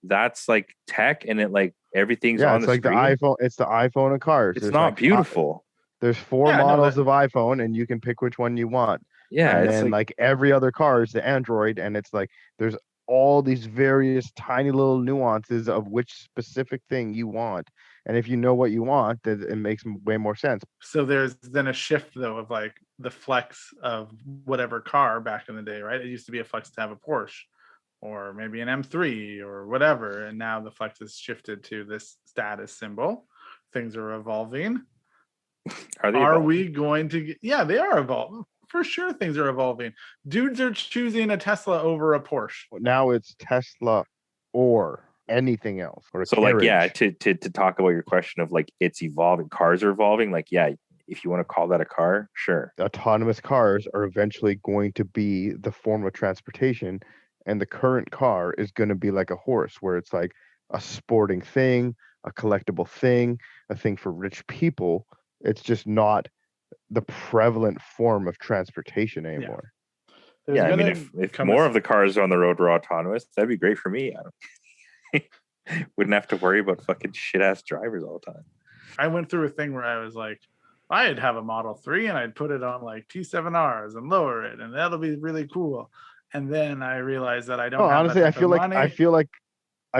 that's like tech, and it like everything's on it's the like screen. the iPhone. It's the iPhone of cars. It's There's not like beautiful. there's four Yeah, no, models of iPhone, and you can pick which one you want. Yeah, And it's then like every other car is the Android, and it's like there's all these various tiny little nuances of which specific thing you want. And if you know what you want, then it makes way more sense. So there's then a shift though of like the flex of whatever car back in the day, right? It used to be a flex to have a Porsche or maybe an M3 or whatever. And now the flex has shifted to this status symbol. Things are evolving. Are they Are evolving? we going to get, yeah, they are evolving. For sure things are evolving. Dudes are choosing a Tesla over a Porsche. Now it's Tesla or anything else. Or a So like, yeah, carriage. to talk about your question of like it's evolving, cars are evolving. Like, yeah, if you want to call that a car, sure. Autonomous cars are eventually going to be the form of transportation, and the current car is going to be like a horse, where it's like a sporting thing, a collectible thing, a thing for rich people. It's just not the prevalent form of transportation anymore. There's Yeah, I mean, gonna if come more a- of the cars on the road were autonomous, that'd be great for me. I don't wouldn't have to worry about fucking shit ass drivers all the time. I went through a thing where I was like, I'd have a Model 3 and I'd put it on like T7Rs and lower it, and that'll be really cool. And then I realized that I don't Oh, have honestly, that I type feel of like money. I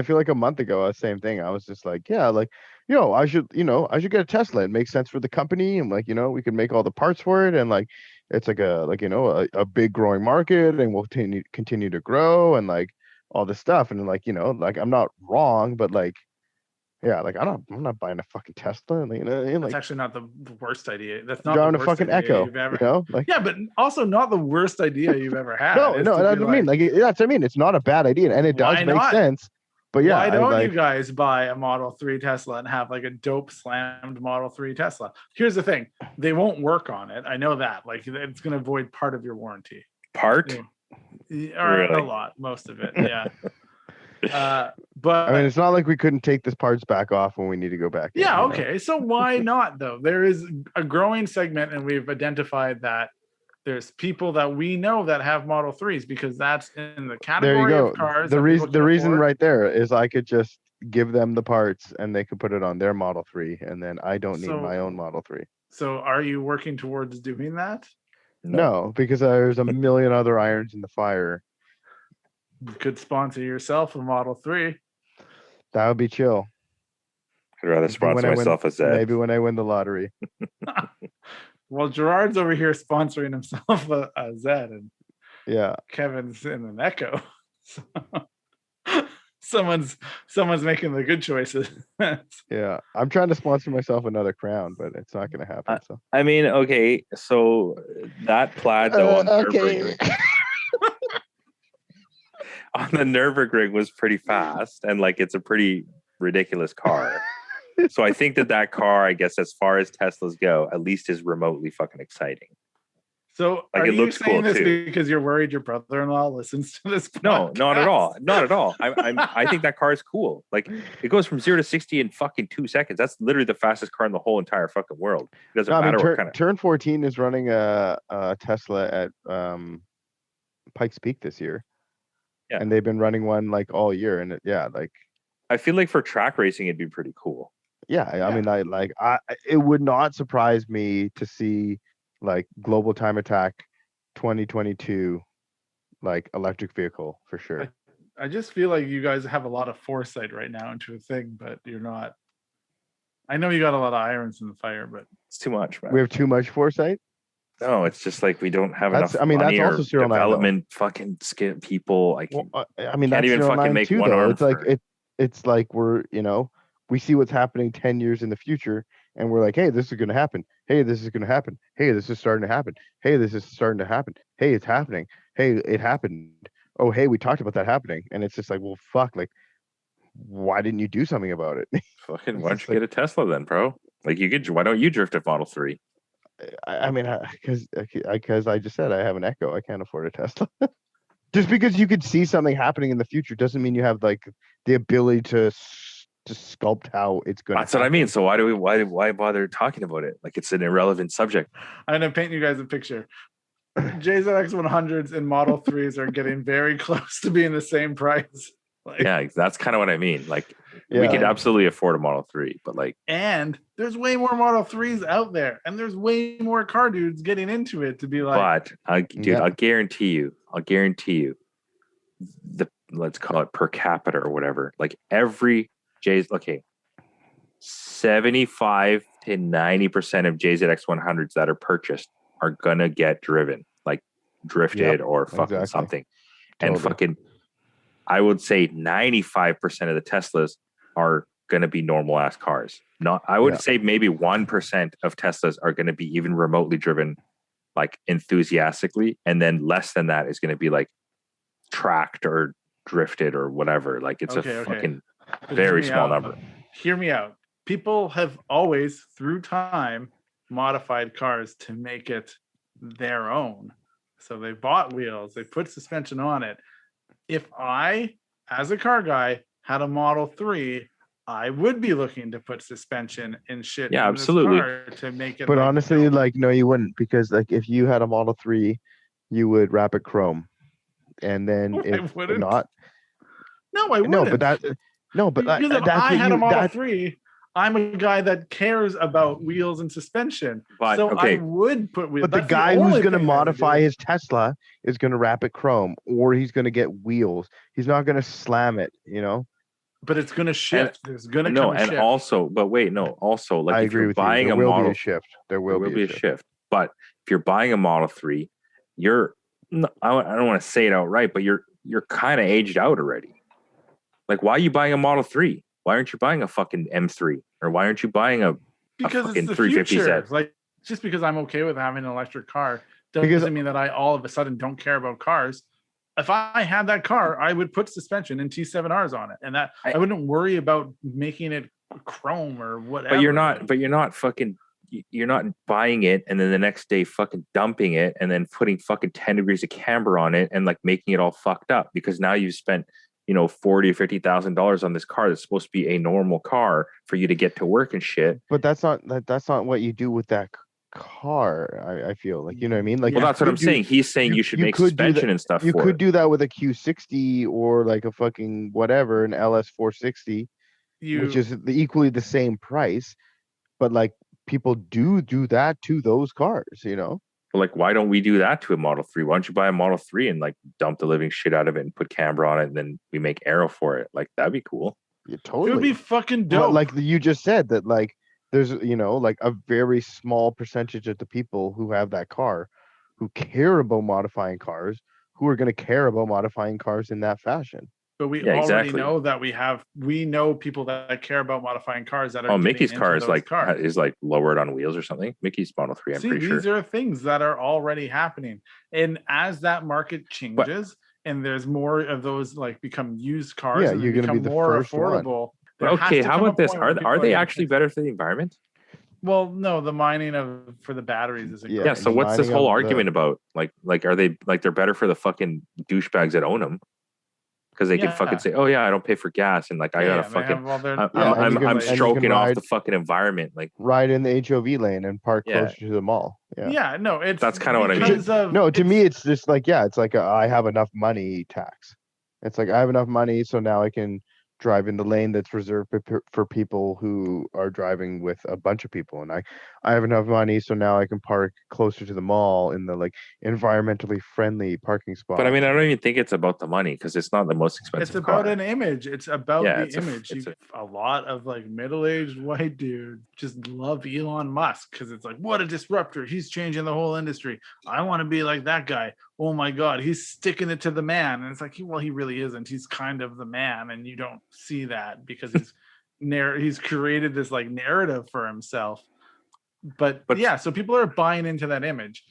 feel like a month ago, same thing. I was just like, yeah, like, I should get a Tesla. It makes sense for the company, and like, we can make all the parts for it, and like, it's like a big growing market, and we'll continue to grow, and like all this stuff, and like, like I'm not wrong, but like, yeah, like I'm not buying a fucking Tesla, like, and That's like actually not the worst idea. That's I'm not the driving a worst fucking idea Echo, you've ever. like. Yeah, but also not the worst idea you've ever had. No, is no, to that's be what I mean. Like, that's what I mean. It's not a bad idea, and it does why make not? sense. But yeah, Why don't you like, guys buy a Model 3 Tesla and have like a dope slammed Model 3 Tesla? Here's the thing. They won't work on it. I know that. Like, it's going to void part of your warranty. Part? Yeah. Or Really? a lot, most of it. Yeah. But I mean, it's not like we couldn't take the parts back off when we need to go back in, yeah, okay. So why not though? There is a growing segment, and we've identified that there's people that we know that have Model 3s because that's in the There you category go. of cars. The that reason people can afford. right there is I could just give them the parts and they could put it on their Model 3, and then I don't need my own Model 3. So are you working towards doing that? No, because there's a million other irons in the fire. You could sponsor yourself a Model 3. That would be chill. I'd rather sponsor myself as that. Maybe when I win the lottery. Well, Gerard's over here sponsoring himself a Zed, and Yeah. Kevin's in an Echo. So someone's making the good choices. Yeah. I'm trying to sponsor myself another Crown, but it's not going to happen. So I mean, okay, so that Plaid though on okay. on the Nürburgring was pretty fast, and like it's a pretty ridiculous car. So I think that car, I guess, as far as Teslas go, at least is remotely fucking exciting. So Like, are it you looks saying cool, this too. because you're worried your brother-in-law listens to this? No, not at podcast? all. Not at all. I think that car is cool. Like, it goes from 0 to 60 in fucking 2 seconds. That's literally the fastest car in the whole entire fucking world. It doesn't No, I mean, matter what kind of. Turn 14 is running a Tesla at Pikes Peak this year. Yeah. And they've been running one like all year, and like I feel like for track racing, it'd be pretty cool. yeah. I mean, it would not surprise me to see like Global Time Attack 2022 like electric vehicle for sure. I just feel like you guys have a lot of foresight right now into a thing, but you're not. I know you got a lot of irons in the fire, but It's too much, man. We have too much foresight. No, it's just like we don't have That's- enough I mean, that's money also or Serial 9, though. development fucking skip people. Like, I mean, can't that's even Serial fucking 9 make too, one though. arm It's like for- it's like we're we see what's happening 10 years in the future, and we're like, hey, this is going to happen. Hey, this is going to happen. Hey, this is starting to happen. Hey, this is starting to happen. Hey, it's happening. Hey, it happened. oh, hey, we talked about that happening. And it's just like, well, fuck, like, why didn't you do something about it? Fucking, It's why don't just you get a Tesla then, bro? Like you could. Why don't you drift a Model 3? I mean, because I just said I have an Echo. I can't afford a Tesla. Just because you could see something happening in the future doesn't mean you have like the ability to sculpt how it's going to That's what I mean. So why bother talking about it? Like it's an irrelevant subject. I'm gonna paint you guys a picture. JZX100s and Model 3s are getting very close to being the same price. Like, Yeah, that's kind of what I mean. Like we Yeah. could absolutely afford a Model 3, but like and there's way more Model 3s out there, and there's way more car dudes getting into it to be like, dude, Yeah. I'll guarantee you, the let's call it per capita or whatever. Like every 75 to 90% of JZX100s that are purchased are gonna get driven, like drifted or fucking exactly. something. Totally. And fucking, I would say 95% of the Teslas are gonna be normal ass cars. I would Yeah. say maybe 1% of Teslas are gonna be even remotely driven, like enthusiastically, and then less than that is gonna be like tracked or drifted or whatever. Like it's Okay, a okay. fucking But very hear me small out. number. Hear me out. People have always, through time, modified cars to make it their own. So they bought wheels, they put suspension on it. If I, as a car guy, had a Model 3, I would be looking to put suspension and shit Yeah, in absolutely. this car to make it. But like, honestly, you know, like, no, you wouldn't, because like if you had a Model 3, you would wrap it chrome, and then No, I if wouldn't. not, no, I wouldn't. no, but that, no, but because if that's I what had a you Model that 3, I'm a guy that cares about wheels and suspension. But, so I okay. would put wheels. But the That's guy who's only going to thing I would modify do. his Tesla is going to wrap it chrome, or he's going to get wheels. He's not going to slam it, you know? But it's going to shift. There's going to No, come a and shift. also, but wait, no, also, like I if agree you're with you. buying There a will Model, be a shift. There will be a shift. shift. But if you're buying a Model 3, you're, I don't want to say it outright, but you're kind of aged out already. Like, why are you buying a Model 3? Why aren't you buying a fucking M3? Or why aren't you buying a because fucking it's the 350Z? future. Like, just because I'm okay with having an electric car doesn't mean that I all of a sudden don't care about cars. If I had that car, I would put suspension and T7Rs on it, and that I wouldn't worry about making it chrome or whatever. But you're not fucking, you're not buying it and then the next day fucking dumping it and then putting fucking 10 degrees of camber on it and like making it all fucked up because now you've spent, $40,000 or $50,000 on this car that's supposed to be a normal car for you to get to work and shit. But that's not what you do with that car. I feel like, you know what I mean? Like, well, that's what I'm saying. He's saying you should make suspension and stuff. You for could it. do that with a Q60 or like a fucking whatever, an LS460, which is equally the same price. But like people do that to those cars, you know? But like, why don't we do that to a Model 3? Why don't you buy a Model 3 and like dump the living shit out of it and put camber on it and then we make aero for it? Like, that'd be cool. Yeah, totally. It would be fucking dope. But like you just said that, like there's like a very small percentage of the people who have that car who care about modifying cars, who are going to care about modifying cars in that fashion. But we already know that we know people that care about modifying cars that are. Oh, Mickey's car is like lowered on wheels or something. Mickey's Model 3, I'm pretty sure. These are things that are already happening, and as that market changes and there's more of those like become used cars, and you're going to be the more first affordable. Okay, how about this? Are they actually better for the environment? Well, no, the mining for the batteries isn't. Yeah. So what's this whole argument about? Like, are they like they're better for the fucking douchebags that own them? Because they can fucking say, "Oh yeah, I don't pay for gas," and like I gotta fucking, I'm stroking off the fucking environment. Like ride in the HOV lane and park closer to the mall. Yeah, no, that's kind of what I mean. No, to me, it's just like it's like I have enough money tax. It's like I have enough money, so now I can drive in the lane that's reserved for people who are driving with a bunch of people, and I have enough money, so now I can park closer to the mall in the like environmentally friendly parking spot. But I mean, I don't even think it's about the money because it's not the most expensive. It's about an image. It's about the image. A lot of like middle-aged white dudes just love Elon Musk because it's like, what a disruptor! He's changing the whole industry. I want to be like that guy. Oh my God, he's sticking it to the man. And it's like, well, he really isn't. He's kind of the man, and you don't see that because he's created this like narrative for himself. But yeah, so people are buying into that image.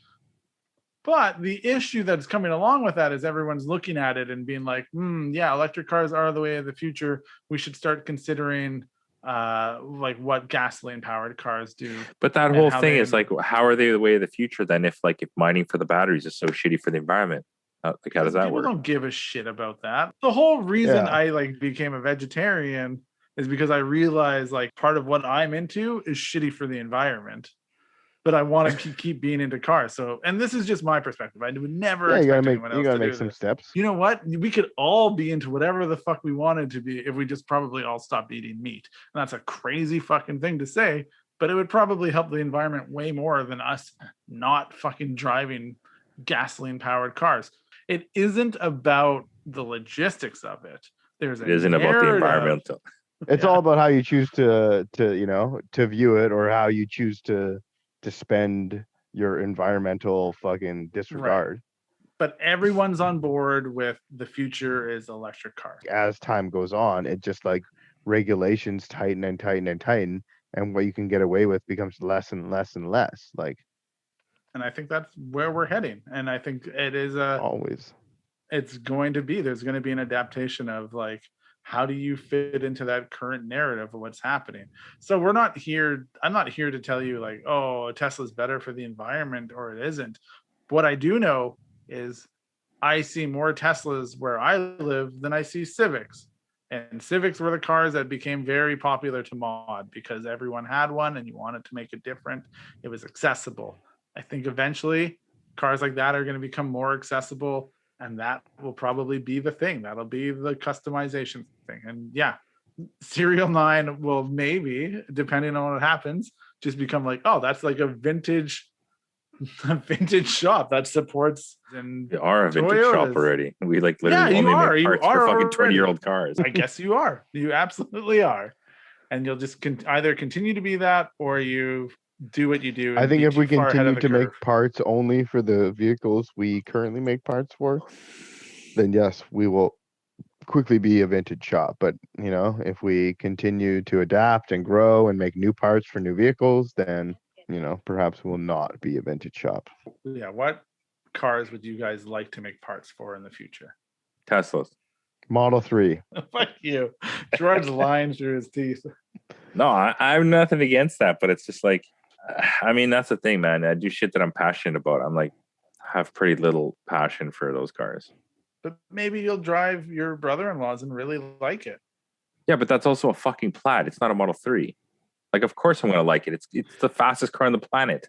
But the issue that's coming along with that is everyone's looking at it and being like, yeah, electric cars are the way of the future. We should start considering like what gasoline powered cars do. But that whole thing is like, how are they the way of the future then if mining for the batteries is so shitty for the environment? Like, how does that People work? don't give a shit about that. The whole reason Yeah. I like became a vegetarian is because I realized like part of what I'm into is shitty for the environment. But I want to keep being into cars. So, and this is just my perspective. I would never Yeah, expect anyone else you gotta to make do some this. steps. You know what? We could all be into whatever the fuck we wanted to be if we just probably all stopped eating meat. And that's a crazy fucking thing to say, but it would probably help the environment way more than us not fucking driving gasoline powered cars. It isn't about the logistics of it. It isn't about the environmental. It's all about how you choose to view it, or how you choose to spend your environmental fucking disregard. But everyone's on board with the future is electric cars. As time goes on, it just like regulations tighten and tighten and tighten, and what you can get away with becomes less and less and less. Like, and I think that's where we're heading. And I think it is always. There's going to be an adaptation of like, how do you fit into that current narrative of what's happening? So I'm not here to tell you like, oh, Tesla's better for the environment or it isn't. What I do know is I see more Teslas where I live than I see Civics. And Civics were the cars that became very popular to mod because everyone had one and you wanted to make it different. It was accessible. I think eventually cars like that are going to become more accessible. And that will probably be the thing. That'll be the customization thing. And yeah, SERIALNINE will maybe, depending on what happens, just become like, oh, that's like a vintage shop that supports. And We are a vintage shop already. We like literally only make parts for fucking 20-year-old cars. I guess you are. You absolutely are. And you'll just either continue to be that, or you do what you do. I think if we continue to make parts only for the vehicles we currently make parts for, then yes, we will quickly be a vintage shop. But if we continue to adapt and grow and make new parts for new vehicles, then perhaps we'll not be a vintage shop. Yeah. What cars would you guys like to make parts for in the future? Teslas. Model 3. Fuck you. Gerard's lying through his teeth. No, I have nothing against that, but it's just like, I mean, that's the thing, man. I do shit that I'm passionate about. I'm like, have pretty little passion for those cars. But maybe you'll drive your brother-in-law's and really like it. Yeah, but that's also a fucking Plaid. It's not a Model 3. Like, of course I'm going to like it. It's the fastest car on the planet.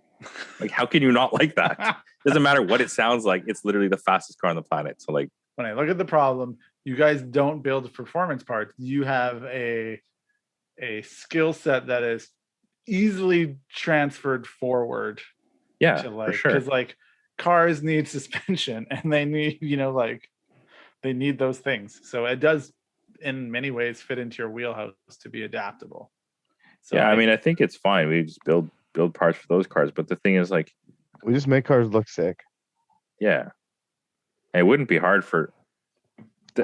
Like, how can you not like that? Doesn't matter what it sounds like. It's literally the fastest car on the planet. So, like, when I look at the problem, you guys don't build performance parts. You have a skill set that is easily transferred forward. Yeah, like, for sure. Because like cars need suspension and they need, they need those things. So it does in many ways fit into your wheelhouse to be adaptable. So yeah, I mean, I think it's fine. We just build parts for those cars. But the thing is, like, we just make cars look sick. Yeah. And it wouldn't be hard for.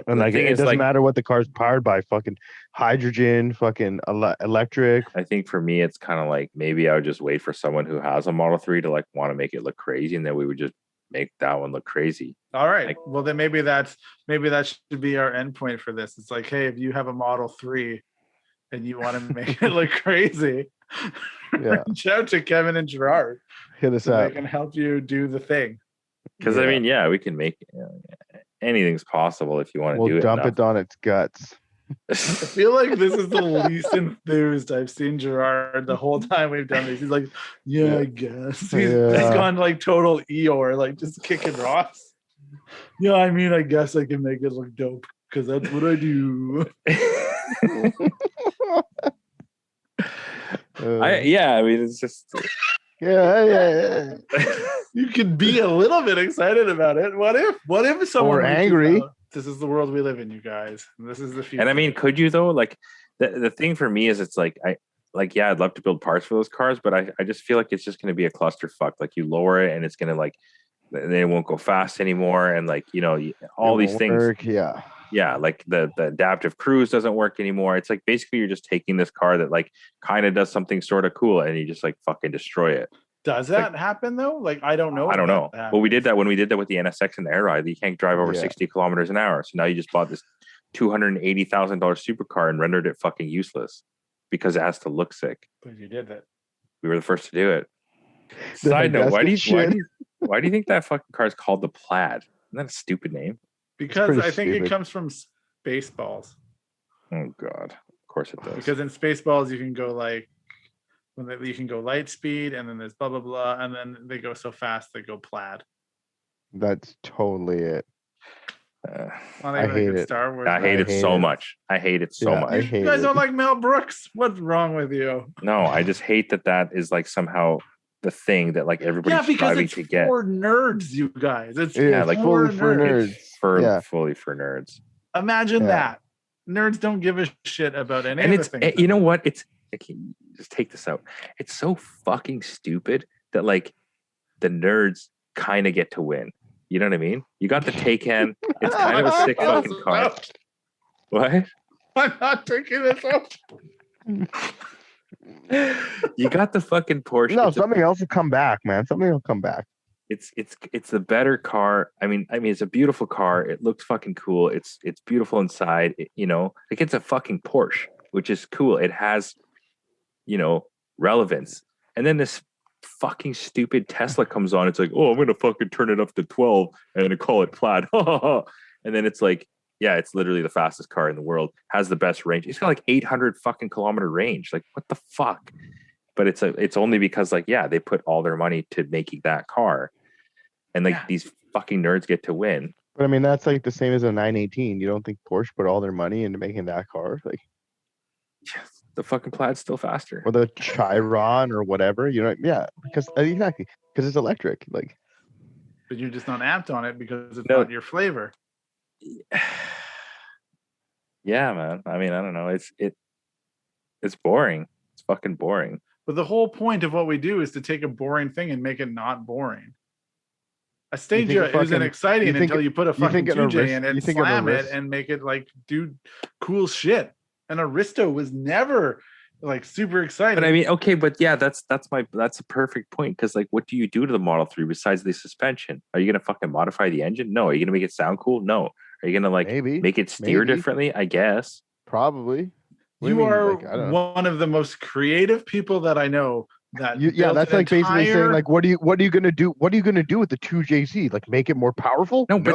And like, it doesn't matter what the car's powered by, fucking hydrogen, fucking electric. I think for me, it's kind of like maybe I would just wait for someone who has a Model 3 to like want to make it look crazy, and then we would just make that one look crazy. All right. Well, then maybe that should be our endpoint for this. It's like, hey, if you have a Model 3 and you want to make it look crazy, reach out to Kevin and Gerard. Hit us up. They can help you do the thing. Because I mean, yeah, we can make anything's possible if you want to do it. We'll dump it on its guts. I feel like this is the least enthused I've seen Gerard the whole time we've done this. He's like, I guess. He's gone like total Eeyore, like just kicking rocks. Yeah, I mean, I guess I can make it look dope because that's what I do. I mean, it's just. Yeah. You could be a little bit excited about it. What if someone or angry? This is the world we live in, you guys. And this is the future. And I mean, could you though? Like the thing for me is, it's like I'd love to build parts for those cars, but I just feel like it's just going to be a clusterfuck. Like you lower it and it's going to like they won't go fast anymore, and like all these things. Yeah, like the adaptive cruise doesn't work anymore. It's like basically you're just taking this car that like kind of does something sort of cool and you just like fucking destroy it. Does that happen though? Like, I don't know. I don't know. That Well, we did happens. that when we did that with the NSX and the Air Ride. You can't drive over 60 kilometers an hour. So now you just bought this $280,000 supercar and rendered it fucking useless because it has to look sick. But you did it. We were the first to do it. Side note, why do you think that fucking car is called the Plaid? Isn't that a stupid name? Because I think it comes from Spaceballs. Oh God, of course it does. Because in Spaceballs you can go like you can go light speed, and then there's blah blah blah, and then they go so fast they go plaid. That's totally it. I hate it. Star Wars. I hate it so much. I hate it so much. You guys don't like Mel Brooks? What's wrong with you? No, I just hate that is like somehow the thing that like everybody's striving to get. For nerds, you guys. It's like fully for nerds. Fully for nerds. Imagine that. Nerds don't give a shit about any of the things. You know what? Just take this out. It's so fucking stupid that like the nerds kind of get to win. You know what I mean? You got the Taycan. It's kind of a sick fucking car. What? I'm not taking this out. You got the fucking Porsche. No, something else will come back, man. Something will come back. It's the better car. I mean, it's a beautiful car. It looks fucking cool. It's beautiful inside. Like it's a fucking Porsche, which is cool. It has, relevance. And then this fucking stupid Tesla comes on. It's like, oh, I'm gonna fucking turn it up to 12 and call it Plaid. And then it's like, yeah, it's literally the fastest car in the world. Has the best range. It's got like 800 fucking kilometer range. Like, what the fuck? But it's only because like, yeah, they put all their money to making that car, and like these fucking nerds get to win. But I mean, that's like the same as a 918. You don't think Porsche put all their money into making that car? Like, yes, the fucking Plaid's still faster. Or the Chiron or whatever. Because exactly because it's electric. Like, but you're just not amped on it because it's not your flavor. Yeah, man. I mean, I don't know. It's boring. It's fucking boring. But the whole point of what we do is to take a boring thing and make it not boring. A Stadia isn't exciting until you put a fucking 2J in it, slam it, and make it like do cool shit. And Aristo was never like super exciting. But I mean, okay, but yeah, that's a perfect point, because like, what do you do to the Model 3 besides the suspension? Are you gonna fucking modify the engine? No. Are you gonna make it sound cool? No. Are you gonna like make it steer differently? I guess. Probably. You are one of the most creative people that I know. That's like basically saying like, what are you gonna do? What are you gonna do with the 2JZ? Like, make it more powerful? No, but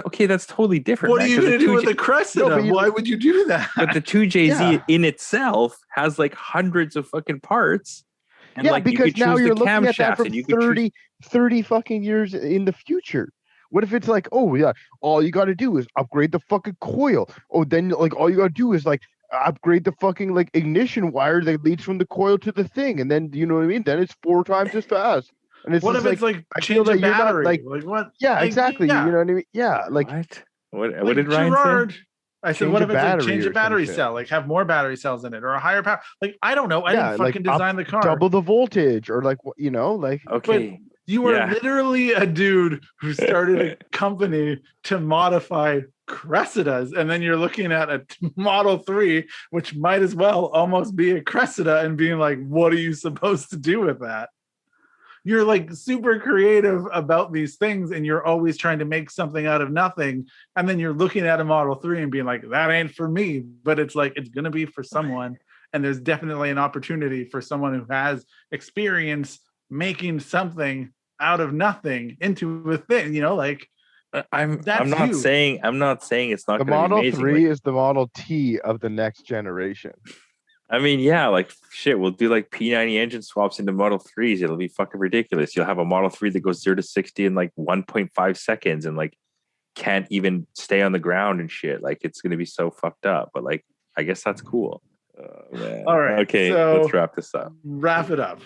okay, that's totally different. What are you gonna do with the Cressida? Why would you do that? But the 2JZ in itself has like hundreds of fucking parts. And because now you're looking at that from 30 fucking years in the future. What if it's like, oh yeah, all you got to do is upgrade the fucking coil. Oh, then like all you got to do is like upgrade the fucking like ignition wire that leads from the coil to the thing, and then you know what I mean? Then it's 4 times as fast. And it's what if it's like change a battery? Like what? Yeah, exactly. Yeah. You know what I mean? Yeah, like what did Ryan say? I said, what if it's like change a battery cell, like have more battery cells in it, or a higher power? Like I don't know. I didn't fucking design the car. Double the voltage, or like like okay. But you are literally a dude who started a company to modify Cressidas, and then you're looking at a Model 3, which might as well almost be a Cressida, and being like, what are you supposed to do with that? You're like super creative about these things, and you're always trying to make something out of nothing. And then you're looking at a Model 3 and being like, that ain't for me. But it's like, it's going to be for someone. And there's definitely an opportunity for someone who has experience making something out of nothing into a thing, like I'm not saying it's not the Model 3 is the Model T of the next generation. I mean, yeah, like shit, we'll do like P90 engine swaps into Model 3s. It'll be fucking ridiculous. You'll have a Model 3 that goes 0 to 60 in like 1.5 seconds and like can't even stay on the ground and shit. Like it's gonna be so fucked up. But like, I guess that's cool. Man. All right. Okay, so let's wrap this up. Wrap it up.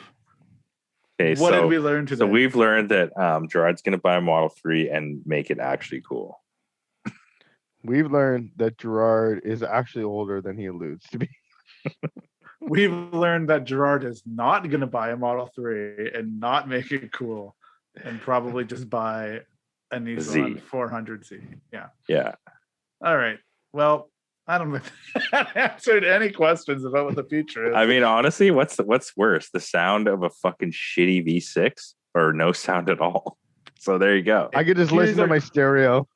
Okay, what did we learn today? So we've learned that Gerard's going to buy a Model 3 and make it actually cool. We've learned that Gerard is actually older than he alludes to be. We've learned that Gerard is not going to buy a Model 3 and not make it cool, and probably just buy a Nissan 400Z. Yeah. Yeah. All right. Well, I don't think that answered any questions about what the future is. I mean, honestly, what's worse, the sound of a fucking shitty V6 or no sound at all? So there you go. I could just listen to my stereo.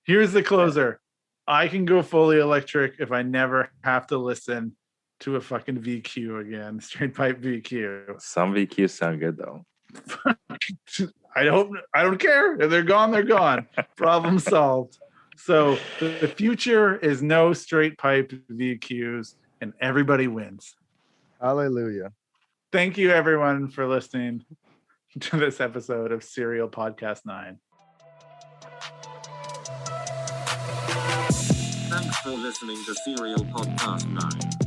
Here's the closer. I can go fully electric if I never have to listen to a fucking VQ again, straight pipe VQ. Some VQs sound good though. I don't care. If they're gone, they're gone. Problem solved. So the future is no straight pipe VQs, and everybody wins. Hallelujah. Thank you, everyone, for listening to this episode of Serial Podcast 9. Thanks for listening to Serial Podcast 9.